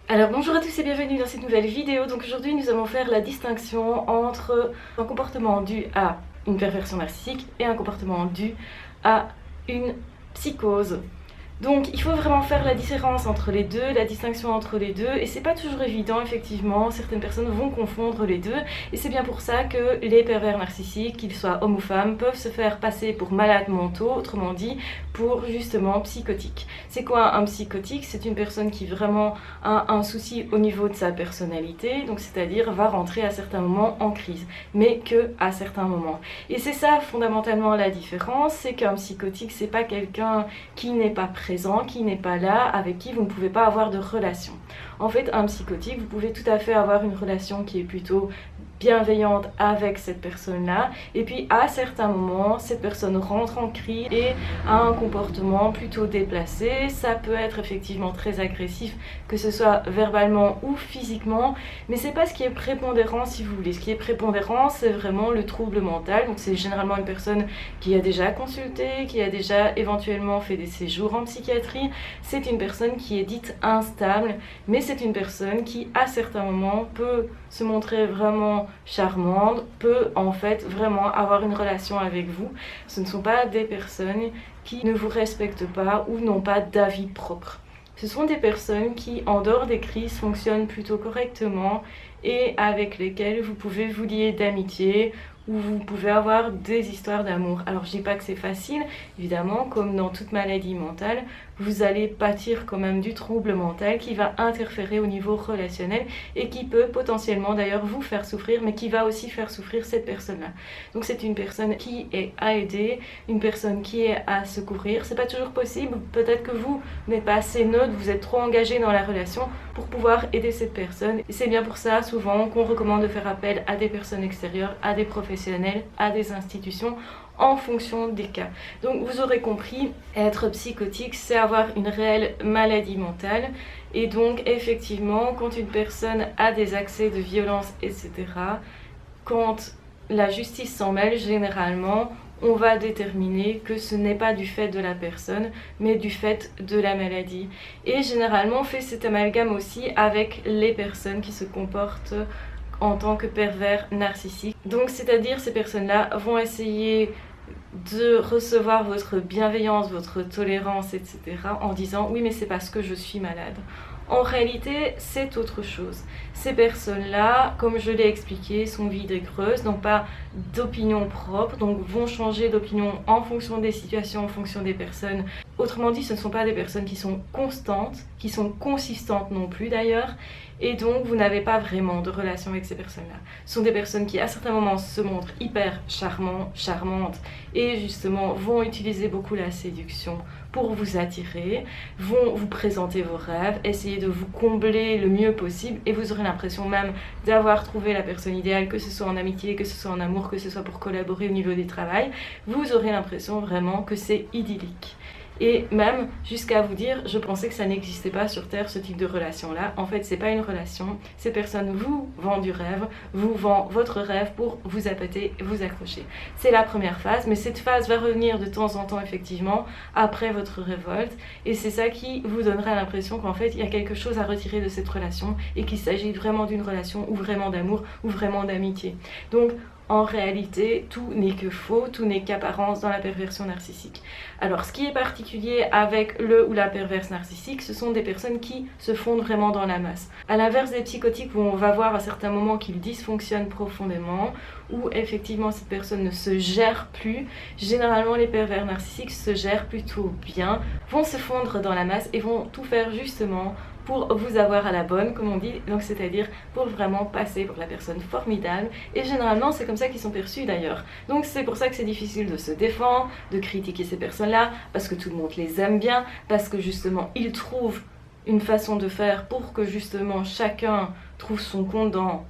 Alors bonjour à tous et bienvenue dans cette nouvelle vidéo. Donc aujourd'hui nous allons faire la distinction entre un comportement dû à une perversion narcissique et un comportement dû à une psychose. Donc il faut vraiment faire la différence entre les deux, la distinction entre les deux, et c'est pas toujours évident effectivement, certaines personnes vont confondre les deux, et c'est bien pour ça que les pervers narcissiques, qu'ils soient hommes ou femmes, peuvent se faire passer pour malades mentaux, autrement dit pour justement psychotiques. C'est quoi un psychotique? C'est une personne qui vraiment a un souci au niveau de sa personnalité, donc c'est-à-dire va rentrer à certains moments en crise, mais que à certains moments. Et c'est ça fondamentalement la différence, c'est qu'un psychotique c'est pas quelqu'un qui n'est pas présent, qui n'est pas là, avec qui vous ne pouvez pas avoir de relation. En fait, un psychotique, vous pouvez tout à fait avoir une relation qui est plutôt bienveillante avec cette personne-là, et puis à certains moments, cette personne rentre en crise et a un comportement plutôt déplacé. Ça peut être effectivement très agressif, que ce soit verbalement ou physiquement, mais c'est pas ce qui est prépondérant si vous voulez. Ce qui est prépondérant, c'est vraiment le trouble mental. Donc c'est généralement une personne qui a déjà consulté, qui a déjà éventuellement fait des séjours en psychiatrie. C'est une personne qui est dite instable, mais c'est une personne qui à certains moments peut se montrer vraiment charmante, peut en fait vraiment avoir une relation avec vous. Ce ne sont pas des personnes qui ne vous respectent pas ou n'ont pas d'avis propre. Ce sont des personnes qui, en dehors des crises, fonctionnent plutôt correctement et avec lesquelles vous pouvez vous lier d'amitié, où vous pouvez avoir des histoires d'amour. Alors je dis pas que c'est facile, évidemment, comme dans toute maladie mentale, vous allez pâtir quand même du trouble mental qui va interférer au niveau relationnel et qui peut potentiellement d'ailleurs vous faire souffrir, mais qui va aussi faire souffrir cette personne-là. Donc c'est une personne qui est à aider, une personne qui est à secourir. C'est pas toujours possible, peut-être que vous n'êtes pas assez neutre, vous êtes trop engagé dans la relation pour pouvoir aider cette personne. Et c'est bien pour ça souvent qu'on recommande de faire appel à des personnes extérieures, à des professionnels, à des institutions, en fonction des cas. Donc vous aurez compris, être psychotique, c'est avoir une réelle maladie mentale. Et donc effectivement, quand une personne a des accès de violence, etc., quand la justice s'en mêle, généralement, on va déterminer que ce n'est pas du fait de la personne, mais du fait de la maladie. Et généralement, on fait cet amalgame aussi avec les personnes qui se comportent en tant que pervers narcissiques. Donc c'est-à-dire ces personnes-là vont essayer de recevoir votre bienveillance, votre tolérance, etc. en disant oui mais c'est parce que je suis malade. En réalité, c'est autre chose. Ces personnes-là, comme je l'ai expliqué, sont vides et creuses, n'ont pas d'opinion propre, donc vont changer d'opinion en fonction des situations, en fonction des personnes. Autrement dit, ce ne sont pas des personnes qui sont constantes, qui sont consistantes non plus d'ailleurs, et donc vous n'avez pas vraiment de relation avec ces personnes-là. Ce sont des personnes qui à certains moments se montrent hyper charmantes, et justement vont utiliser beaucoup la séduction pour vous attirer, vont vous présenter vos rêves, essayer de vous combler le mieux possible, et vous aurez l'impression même d'avoir trouvé la personne idéale, que ce soit en amitié, que ce soit en amour, que ce soit pour collaborer au niveau du travail. Vous aurez l'impression vraiment que c'est idyllique. Et même jusqu'à vous dire, je pensais que ça n'existait pas sur Terre ce type de relation-là. En fait, c'est pas une relation. Ces personnes vous vendent du rêve, vous vendent votre rêve pour vous appâter, vous accrocher. C'est la première phase, mais cette phase va revenir de temps en temps effectivement après votre révolte. Et c'est ça qui vous donnera l'impression qu'en fait, il y a quelque chose à retirer de cette relation et qu'il s'agit vraiment d'une relation ou vraiment d'amour ou vraiment d'amitié. Donc, en réalité, tout n'est que faux, tout n'est qu'apparence dans la perversion narcissique. Alors, ce qui est particulier avec le ou la perverse narcissique, ce sont des personnes qui se fondent vraiment dans la masse. À l'inverse des psychotiques où on va voir à certains moments qu'ils dysfonctionnent profondément, où effectivement cette personne ne se gère plus, généralement les pervers narcissiques se gèrent plutôt bien, vont se fondre dans la masse et vont tout faire justement pour vous avoir à la bonne, comme on dit, donc c'est-à-dire pour vraiment passer pour la personne formidable, et généralement c'est comme ça qu'ils sont perçus d'ailleurs. Donc c'est pour ça que c'est difficile de se défendre, de critiquer ces personnes-là, parce que tout le monde les aime bien, parce que justement ils trouvent une façon de faire pour que justement chacun trouve son compte dans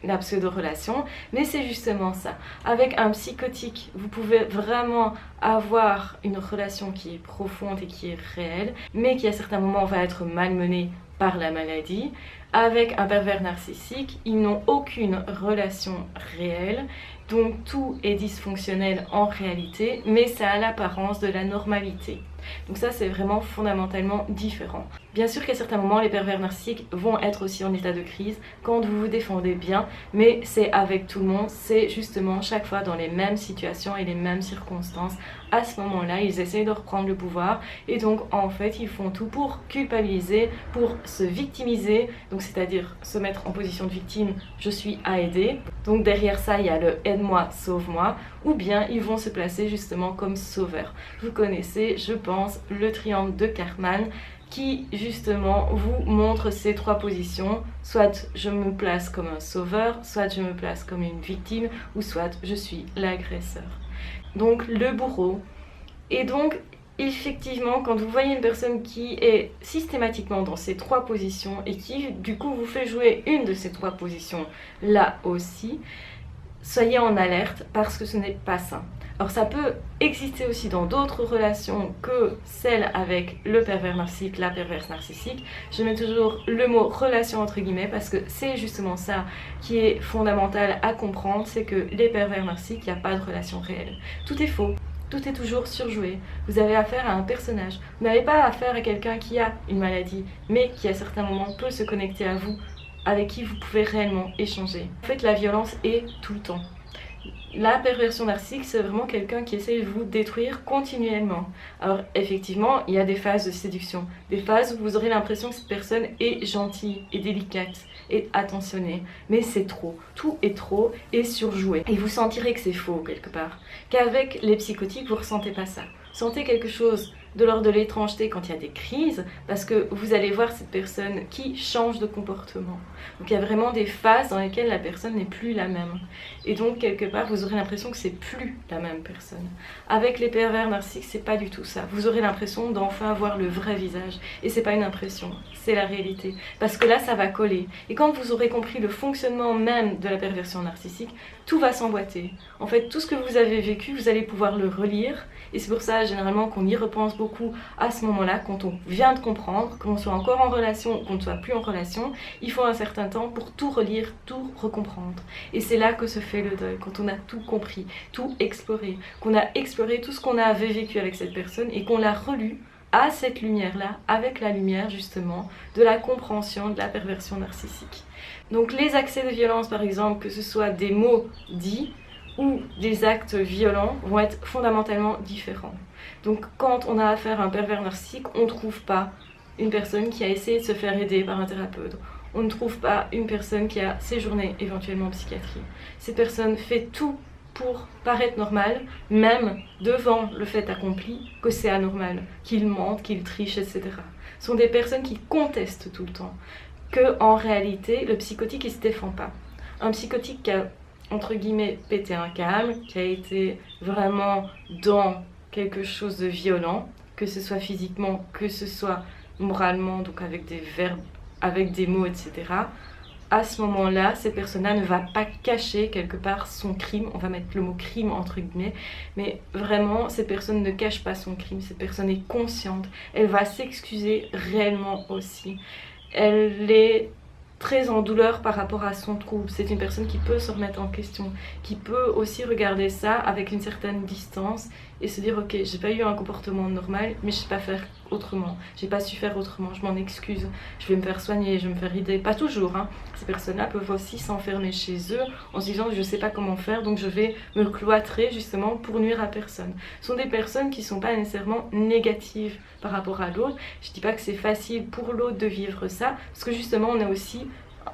la pseudo-relation, mais c'est justement ça. Avec un psychotique, vous pouvez vraiment avoir une relation qui est profonde et qui est réelle, mais qui à certains moments va être malmenée par la maladie. Avec un pervers narcissique, ils n'ont aucune relation réelle, donc tout est dysfonctionnel en réalité, mais ça a l'apparence de la normalité. Donc ça c'est vraiment fondamentalement différent. Bien sûr qu'à certains moments, les pervers narcissiques vont être aussi en état de crise quand vous vous défendez bien, mais c'est avec tout le monde, c'est justement chaque fois dans les mêmes situations et les mêmes circonstances. À ce moment-là, ils essayent de reprendre le pouvoir et donc en fait, ils font tout pour culpabiliser, pour se victimiser, donc c'est-à-dire se mettre en position de victime, je suis à aider. Donc derrière ça, il y a le aide-moi, sauve-moi, ou bien ils vont se placer justement comme sauveurs. Vous connaissez, je pense, le triangle de Karpman qui justement vous montre ces trois positions, soit je me place comme un sauveur, soit je me place comme une victime, ou soit je suis l'agresseur. Donc le bourreau. Et donc effectivement, quand vous voyez une personne qui est systématiquement dans ces trois positions et qui du coup vous fait jouer une de ces trois positions là aussi, soyez en alerte parce que ce n'est pas sain. Alors ça peut exister aussi dans d'autres relations que celles avec le pervers narcissique, la perverse narcissique. Je mets toujours le mot relation entre guillemets parce que c'est justement ça qui est fondamental à comprendre, c'est que les pervers narcissiques, il n'y a pas de relation réelle. Tout est faux. Tout est toujours surjoué. Vous avez affaire à un personnage. Vous n'avez pas affaire à quelqu'un qui a une maladie, mais qui à certains moments peut se connecter à vous, avec qui vous pouvez réellement échanger. En fait, la violence est tout le temps. La perversion narcissique, c'est vraiment quelqu'un qui essaie de vous détruire continuellement. Alors effectivement, il y a des phases de séduction, des phases où vous aurez l'impression que cette personne est gentille et délicate et attentionnée, mais c'est trop, tout est trop et surjoué. Et vous sentirez que c'est faux quelque part, qu'avec les psychotiques, vous ressentez pas ça. Vous sentez quelque chose de l'ordre de l'étrangeté quand il y a des crises, parce que vous allez voir cette personne qui change de comportement. Donc il y a vraiment des phases dans lesquelles la personne n'est plus la même. Et donc quelque part, vous aurez l'impression que c'est plus la même personne. Avec les pervers narcissiques, c'est pas du tout ça. Vous aurez l'impression d'enfin voir le vrai visage. Et c'est pas une impression, c'est la réalité. Parce que là, ça va coller. Et quand vous aurez compris le fonctionnement même de la perversion narcissique, tout va s'emboîter. En fait, tout ce que vous avez vécu, vous allez pouvoir le relire. Et c'est pour ça, généralement, qu'on y repense beaucoup à ce moment-là, quand on vient de comprendre, qu'on soit encore en relation ou qu'on ne soit plus en relation, il faut un certain temps pour tout relire, tout recomprendre. Et c'est là que se fait le deuil, quand on a tout compris, tout exploré, qu'on a exploré tout ce qu'on avait vécu avec cette personne et qu'on l'a relu à cette lumière-là, avec la lumière justement de la compréhension de la perversion narcissique. Donc les accès de violence par exemple, que ce soit des mots dits ou des actes violents, vont être fondamentalement différents. Donc quand on a affaire à un pervers narcissique, on ne trouve pas une personne qui a essayé de se faire aider par un thérapeute. On ne trouve pas une personne qui a séjourné éventuellement en psychiatrie. Cette personne fait tout pour paraître normale, même devant le fait accompli que c'est anormal, qu'il mente, qu'il triche, etc. Ce sont des personnes qui contestent tout le temps, que en réalité, le psychotique, il ne se défend pas. Un psychotique qui a, entre guillemets, pété un câble, qui a été vraiment dans quelque chose de violent, que ce soit physiquement, que ce soit moralement, donc avec des verbes, avec des mots, etc. À ce moment-là, cette personne-là ne va pas cacher quelque part son crime, on va mettre le mot crime entre guillemets, mais vraiment, cette personne ne cache pas son crime, cette personne est consciente, elle va s'excuser réellement aussi. Elle est très en douleur par rapport à son trouble. C'est une personne qui peut se remettre en question, qui peut aussi regarder ça avec une certaine distance et se dire ok, j'ai pas eu un comportement normal, mais je sais pas faire autrement, j'ai pas su faire autrement, je m'en excuse, je vais me faire soigner, je vais me faire aider. Pas toujours, hein. Ces personnes-là peuvent aussi s'enfermer chez eux en se disant je sais pas comment faire, donc je vais me cloîtrer justement pour nuire à personne. Ce sont des personnes qui sont pas nécessairement négatives par rapport à l'autre. Je dis pas que c'est facile pour l'autre de vivre ça, parce que justement on a aussi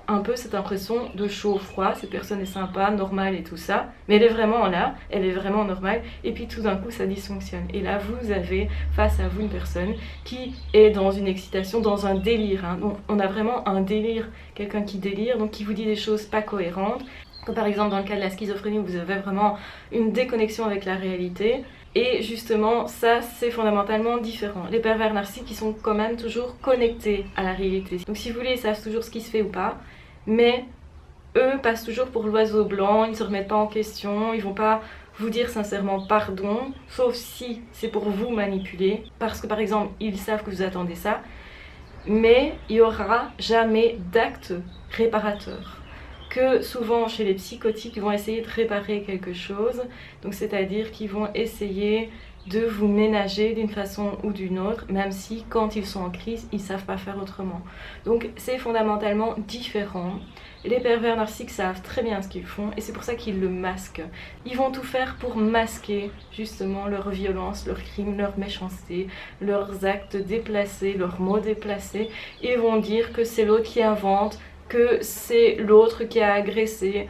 un peu cette impression de chaud-froid, cette personne est sympa, normale et tout ça, mais elle est vraiment là, elle est vraiment normale, et puis tout d'un coup ça dysfonctionne. Et là vous avez face à vous une personne qui est dans une excitation, dans un délire, hein. Donc on a vraiment un délire, quelqu'un qui délire, donc qui vous dit des choses pas cohérentes, comme par exemple dans le cas de la schizophrénie où vous avez vraiment une déconnexion avec la réalité. Et justement, ça c'est fondamentalement différent. Les pervers narcissiques ils sont quand même toujours connectés à la réalité. Donc si vous voulez, ils savent toujours ce qui se fait ou pas, mais eux passent toujours pour l'oiseau blanc, ils ne se remettent pas en question, ils vont pas vous dire sincèrement pardon, sauf si c'est pour vous manipuler, parce que par exemple, ils savent que vous attendez ça, mais il n'y aura jamais d'acte réparateur. Que souvent chez les psychotiques, ils vont essayer de réparer quelque chose, donc c'est-à-dire qu'ils vont essayer de vous ménager d'une façon ou d'une autre, même si quand ils sont en crise, ils ne savent pas faire autrement. Donc c'est fondamentalement différent. Les pervers narcissiques savent très bien ce qu'ils font et c'est pour ça qu'ils le masquent. Ils vont tout faire pour masquer justement leur violence, leurs crimes, leur méchanceté, leurs actes déplacés, leurs mots déplacés. Ils vont dire que c'est l'autre qui invente, que c'est l'autre qui a agressé.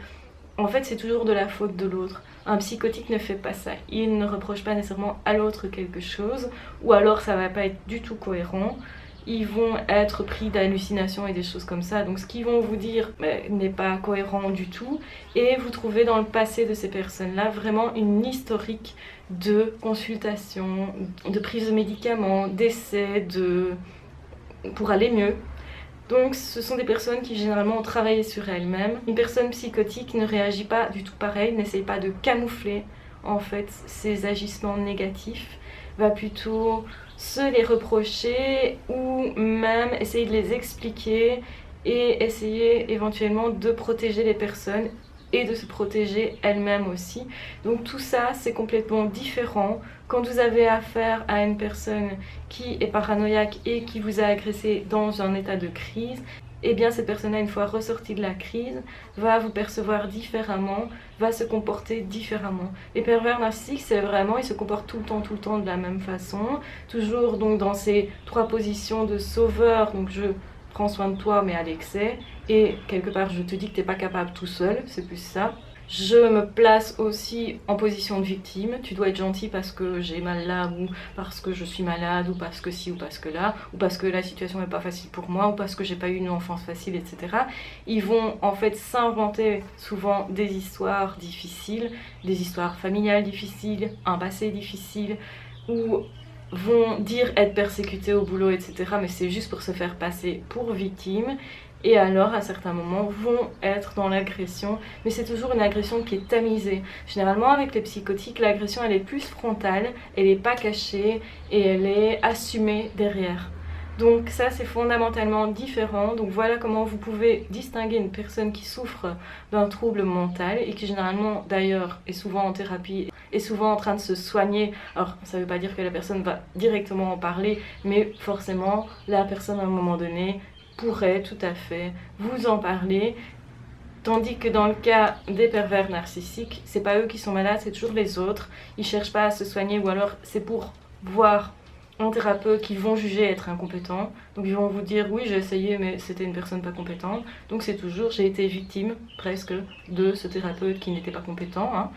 En fait, c'est toujours de la faute de l'autre. Un psychotique ne fait pas ça. Il ne reproche pas nécessairement à l'autre quelque chose, ou alors ça va pas être du tout cohérent. Ils vont être pris d'hallucinations et des choses comme ça. Donc ce qu'ils vont vous dire n'est pas cohérent du tout. Et vous trouvez dans le passé de ces personnes-là vraiment une historique de consultation, de prise de médicaments, d'essais, pour aller mieux. Donc ce sont des personnes qui généralement ont travaillé sur elles-mêmes. Une personne psychotique ne réagit pas du tout pareil, n'essaye pas de camoufler en fait ses agissements négatifs, va plutôt se les reprocher ou même essayer de les expliquer et essayer éventuellement de protéger les personnes et de se protéger elle-même aussi. Donc tout ça, c'est complètement différent. Quand vous avez affaire à une personne qui est paranoïaque et qui vous a agressé dans un état de crise, eh bien cette personne-là, une fois ressortie de la crise, va vous percevoir différemment, va se comporter différemment. Les pervers narcissiques, c'est vraiment, ils se comportent tout le temps de la même façon, toujours donc dans ces 3 positions de sauveur, donc je prends soin de toi mais à l'excès, et quelque part je te dis que t'es pas capable tout seul, c'est plus ça. Je me place aussi en position de victime, tu dois être gentil parce que j'ai mal là, ou parce que je suis malade, ou parce que ci, ou parce que là, ou parce que la situation n'est pas facile pour moi, ou parce que j'ai pas eu une enfance facile, etc. Ils vont en fait s'inventer souvent des histoires difficiles, des histoires familiales difficiles, un passé difficile, ou vont dire être persécutés au boulot, etc. Mais c'est juste pour se faire passer pour victime. Et alors, à certains moments, vont être dans l'agression. Mais c'est toujours une agression qui est tamisée. Généralement, avec les psychotiques, l'agression, elle est plus frontale, elle n'est pas cachée et elle est assumée derrière. Donc ça, c'est fondamentalement différent. Donc voilà comment vous pouvez distinguer une personne qui souffre d'un trouble mental et qui généralement, d'ailleurs, est souvent en thérapie, est souvent en train de se soigner. Alors, ça ne veut pas dire que la personne va directement en parler, mais forcément, la personne, à un moment donné, pourrait tout à fait vous en parler, tandis que dans le cas des pervers narcissiques, c'est pas eux qui sont malades, c'est toujours les autres. Ils cherchent pas à se soigner, ou alors c'est pour voir un thérapeute qu'ils vont juger être incompétent. Donc ils vont vous dire oui, j'ai essayé mais c'était une personne pas compétente. Donc c'est toujours j'ai été victime presque de ce thérapeute qui n'était pas compétent, hein.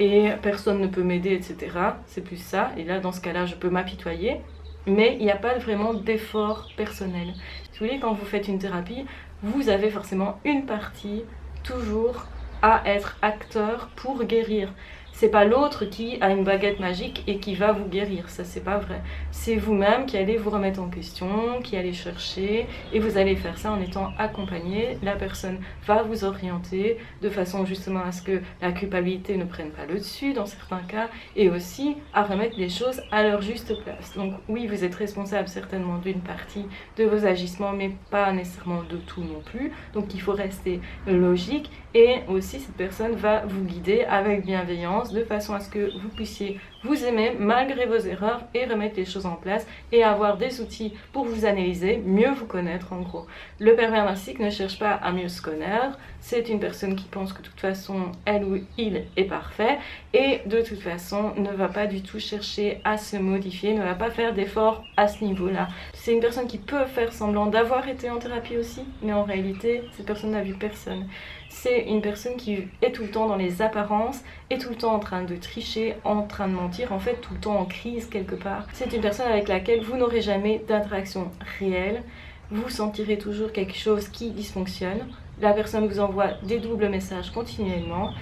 Et personne ne peut m'aider, etc. C'est plus ça. Et là, dans ce cas-là, je peux m'apitoyer. Mais il n'y a pas vraiment d'effort personnel. Si vous voulez, quand vous faites une thérapie, vous avez forcément une partie toujours à être acteur pour guérir. C'est pas l'autre qui a une baguette magique et qui va vous guérir, ça c'est pas vrai. C'est vous-même qui allez vous remettre en question, qui allez chercher, et vous allez faire ça en étant accompagné. La personne va vous orienter de façon justement à ce que la culpabilité ne prenne pas le dessus dans certains cas, et aussi à remettre les choses à leur juste place. Donc oui, vous êtes responsable certainement d'une partie de vos agissements, mais pas nécessairement de tout non plus. Donc il faut rester logique, et aussi cette personne va vous guider avec bienveillance, de façon à ce que vous puissiez vous aimer malgré vos erreurs et remettre les choses en place et avoir des outils pour vous analyser, mieux vous connaître en gros. Le pervers narcissique ne cherche pas à mieux se connaître, c'est une personne qui pense que de toute façon elle ou il est parfait et de toute façon ne va pas du tout chercher à se modifier, ne va pas faire d'efforts à ce niveau-là. C'est une personne qui peut faire semblant d'avoir été en thérapie aussi, mais en réalité cette personne n'a vu personne. C'est une personne qui est tout le temps dans les apparences, est tout le temps en train de tricher, en train de mentir, en fait tout le temps en crise quelque part. C'est une personne avec laquelle vous n'aurez jamais d'interaction réelle, vous sentirez toujours quelque chose qui dysfonctionne. La personne vous envoie des doubles messages continuellement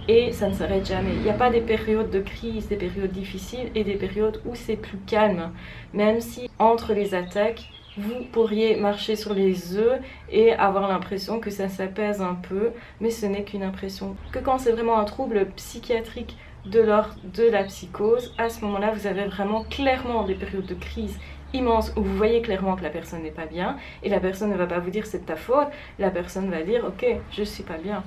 et ça ne s'arrête jamais. Il n'y a pas des périodes de crise, des périodes difficiles et des périodes où c'est plus calme, même si entre les attaques, vous pourriez marcher sur les œufs et avoir l'impression que ça s'apaise un peu, mais ce n'est qu'une impression. Que quand c'est vraiment un trouble psychiatrique de l'ordre de la psychose, à ce moment-là, vous avez vraiment clairement des périodes de crise immenses où vous voyez clairement que la personne n'est pas bien et la personne ne va pas vous dire c'est de ta faute, la personne va dire ok, je suis pas bien.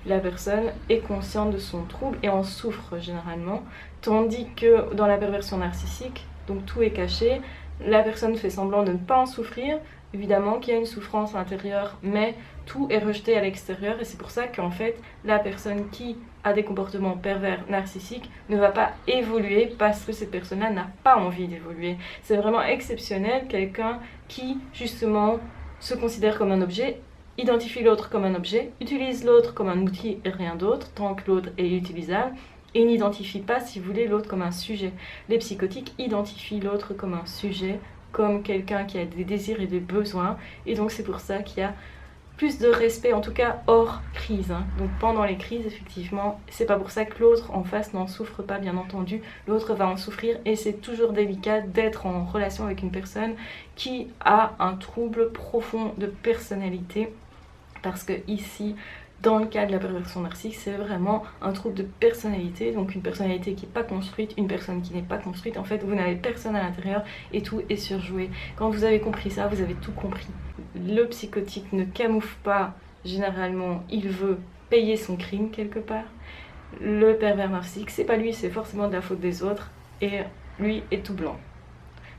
la personne est consciente de son trouble et en souffre généralement. Tandis que dans la perversion narcissique, donc tout est caché, la personne fait semblant de ne pas en souffrir, évidemment qu'il y a une souffrance intérieure, mais tout est rejeté à l'extérieur et c'est pour ça qu'en fait, la personne qui a des comportements pervers narcissiques ne va pas évoluer parce que cette personne-là n'a pas envie d'évoluer. C'est vraiment exceptionnel, quelqu'un qui justement se considère comme un objet, identifie l'autre comme un objet, utilise l'autre comme un outil et rien d'autre, tant que l'autre est utilisable, et n'identifie pas, si vous voulez, l'autre comme un sujet. Les psychotiques identifient l'autre comme un sujet, comme quelqu'un qui a des désirs et des besoins, et donc c'est pour ça qu'il y a plus de respect, en tout cas hors crise. Donc pendant les crises, effectivement, c'est pas pour ça que l'autre en face n'en souffre pas, bien entendu, l'autre va en souffrir, et c'est toujours délicat d'être en relation avec une personne qui a un trouble profond de personnalité, parce que ici, dans le cas de la perversion narcissique, c'est vraiment un trouble de personnalité, donc une personnalité qui n'est pas construite, une personne qui n'est pas construite. En fait, vous n'avez personne à l'intérieur et tout est surjoué. Quand vous avez compris ça, vous avez tout compris. Le psychotique ne camoufle pas, généralement, il veut payer son crime quelque part. Le pervers narcissique, c'est pas lui, c'est forcément de la faute des autres et lui est tout blanc.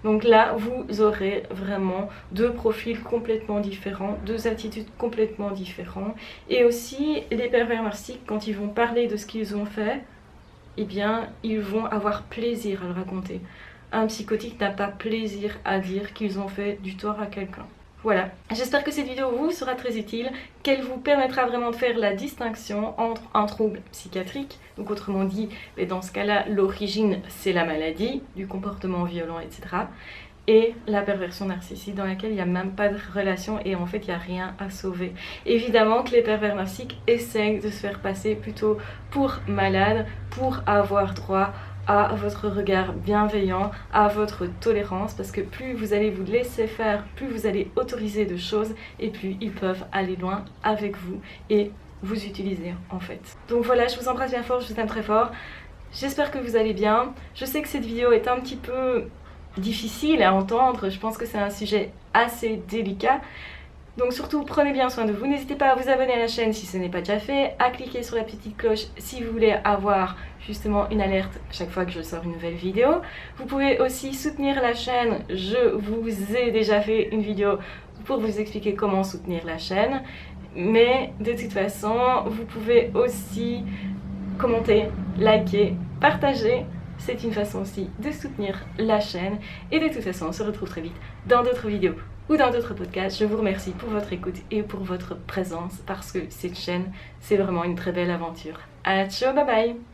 Donc là, vous aurez vraiment deux profils complètement différents, deux attitudes complètement différentes. Et aussi, les pervers narcissiques, quand ils vont parler de ce qu'ils ont fait, eh bien, ils vont avoir plaisir à le raconter. Un psychotique n'a pas plaisir à dire qu'ils ont fait du tort à quelqu'un. Voilà, j'espère que cette vidéo vous sera très utile, qu'elle vous permettra vraiment de faire la distinction entre un trouble psychiatrique, donc autrement dit, dans ce cas-là, l'origine c'est la maladie, du comportement violent, etc. Et la perversion narcissique dans laquelle il n'y a même pas de relation et en fait il n'y a rien à sauver. Évidemment que les pervers narcissiques essayent de se faire passer plutôt pour malades, pour avoir droit à votre regard bienveillant, à votre tolérance, parce que plus vous allez vous laisser faire, plus vous allez autoriser de choses et plus ils peuvent aller loin avec vous et vous utiliser en fait. Donc voilà, je vous embrasse bien fort, je vous aime très fort, j'espère que vous allez bien. Je sais que cette vidéo est un petit peu difficile à entendre, je pense que c'est un sujet assez délicat. Donc surtout prenez bien soin de vous, n'hésitez pas à vous abonner à la chaîne si ce n'est pas déjà fait, à cliquer sur la petite cloche si vous voulez avoir justement une alerte chaque fois que je sors une nouvelle vidéo. Vous pouvez aussi soutenir la chaîne, je vous ai déjà fait une vidéo pour vous expliquer comment soutenir la chaîne. Mais de toute façon, vous pouvez aussi commenter, liker, partager. C'est une façon aussi de soutenir la chaîne. Et de toute façon, on se retrouve très vite dans d'autres vidéos ou dans d'autres podcasts. Je vous remercie pour votre écoute et pour votre présence parce que cette chaîne, c'est vraiment une très belle aventure. À ciao, bye bye!